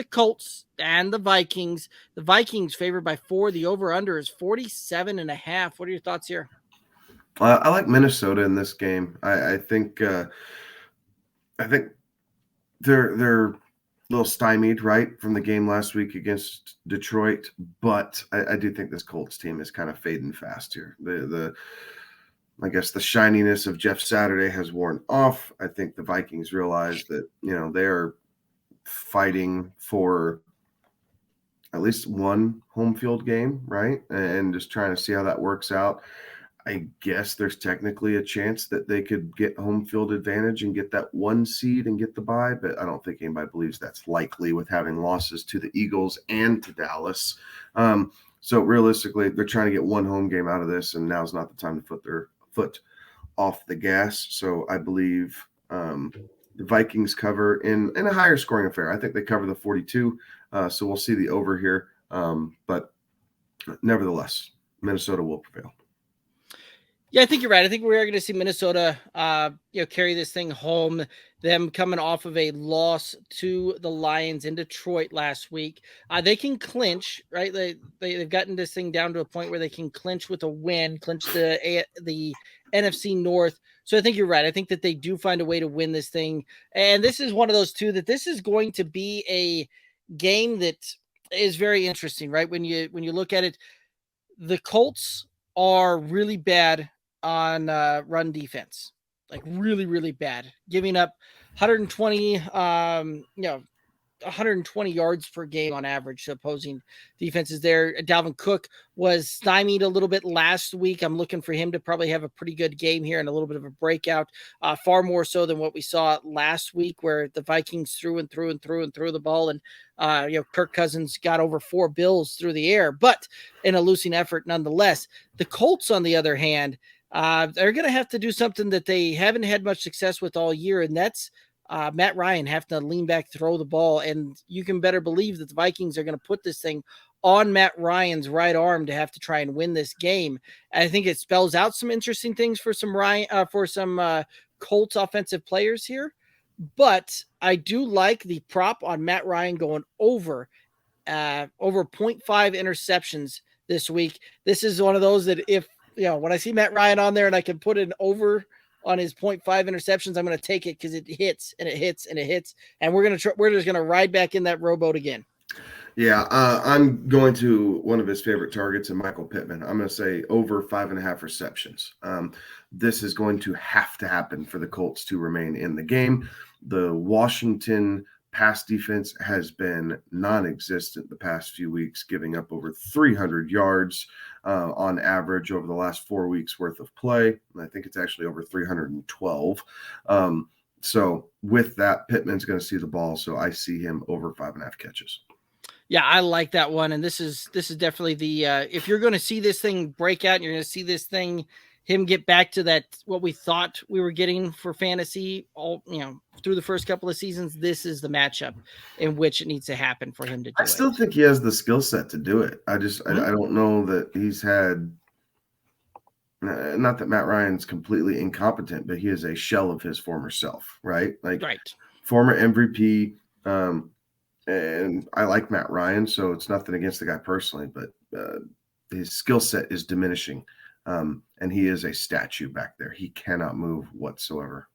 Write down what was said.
the Colts and the Vikings. The Vikings favored by 4. The over-under is 47.5. What are your thoughts here? I like Minnesota in this game. I think they're a little stymied, right, from the game last week against Detroit, but I do think this Colts team is kind of fading fast here. I guess the shininess of Jeff Saturday has worn off. I think the Vikings realize that, they're fighting for at least one home field game, right? And just trying to see how that works out. I guess there's technically a chance that they could get home field advantage and get that 1 seed and get the bye, but I don't think anybody believes that's likely with having losses to the Eagles and to Dallas. So realistically, they're trying to get one home game out of this, and now's not the time to put their foot off the gas. So I believe the Vikings cover in a higher scoring affair. I think they cover the 42, so we'll see the over here. But nevertheless, Minnesota will prevail. Yeah, I think you're right. I think we are going to see Minnesota, carry this thing home. Them coming off of a loss to the Lions in Detroit last week, they can clinch, right? They've gotten this thing down to a point where they can clinch with a win, clinch the NFC North. So I think you're right. I think that they do find a way to win this thing, and this is one of those two that this is going to be a game that is very interesting, right? When you look at it, the Colts are really bad on run defense, like really, really bad, giving up 120, 120 yards per game on average to opposing defenses there. Dalvin Cook was stymied a little bit last week. I'm looking for him to probably have a pretty good game here and a little bit of a breakout, far more so than what we saw last week where the Vikings threw the ball and Kirk Cousins got over 4 bills through the air, but in a losing effort nonetheless. The Colts, on the other hand, they're going to have to do something that they haven't had much success with all year, and that's Matt Ryan have to lean back, throw the ball, and you can better believe that the Vikings are going to put this thing on Matt Ryan's right arm to have to try and win this game. And I think it spells out some interesting things for some Colts offensive players here, but I do like the prop on Matt Ryan going over 0.5 interceptions this week. This is one of those that if, when I see Matt Ryan on there and I can put an over on his 0.5 interceptions, I'm going to take it because it hits and it hits and it hits. And we're just going to ride back in that rowboat again. Yeah, I'm going to one of his favorite targets in Michael Pittman. I'm going to say over 5.5 receptions. This is going to have to happen for the Colts to remain in the game. The Washington pass defense has been non-existent the past few weeks, giving up over 300 yards on average over the last 4 weeks worth of play. And I think it's actually over 312. So with that, Pittman's going to see the ball. So I see him over 5.5 catches. Yeah, I like that one. And this is definitely the, if you're going to see this thing break out and you're going to see this thing, him get back to that, what we thought we were getting for fantasy all, through the first couple of seasons, this is the matchup in which it needs to happen for him to do it. I still think he has the skill set to do it. I don't know that he's had, not that Matt Ryan's completely incompetent, but he is a shell of his former self, right? Former MVP. And I like Matt Ryan, so it's nothing against the guy personally, but his skill set is diminishing. And he is a statue back there. He cannot move whatsoever.